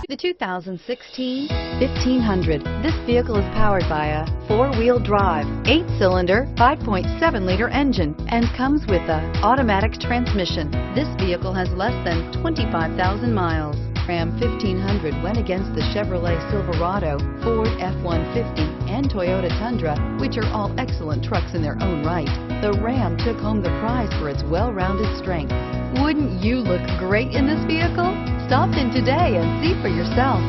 The 2016 1500. This vehicle is powered by a 4-wheel drive, 8-cylinder, 5.7-liter engine and comes with an automatic transmission. This vehicle has less than 25,000 miles. Ram 1500 went against the Chevrolet Silverado, Ford F-150, and Toyota Tundra, which are all excellent trucks in their own right. The Ram took home the prize for its well-rounded strengths. Wouldn't you look great in this vehicle? Stop in today and see for yourself.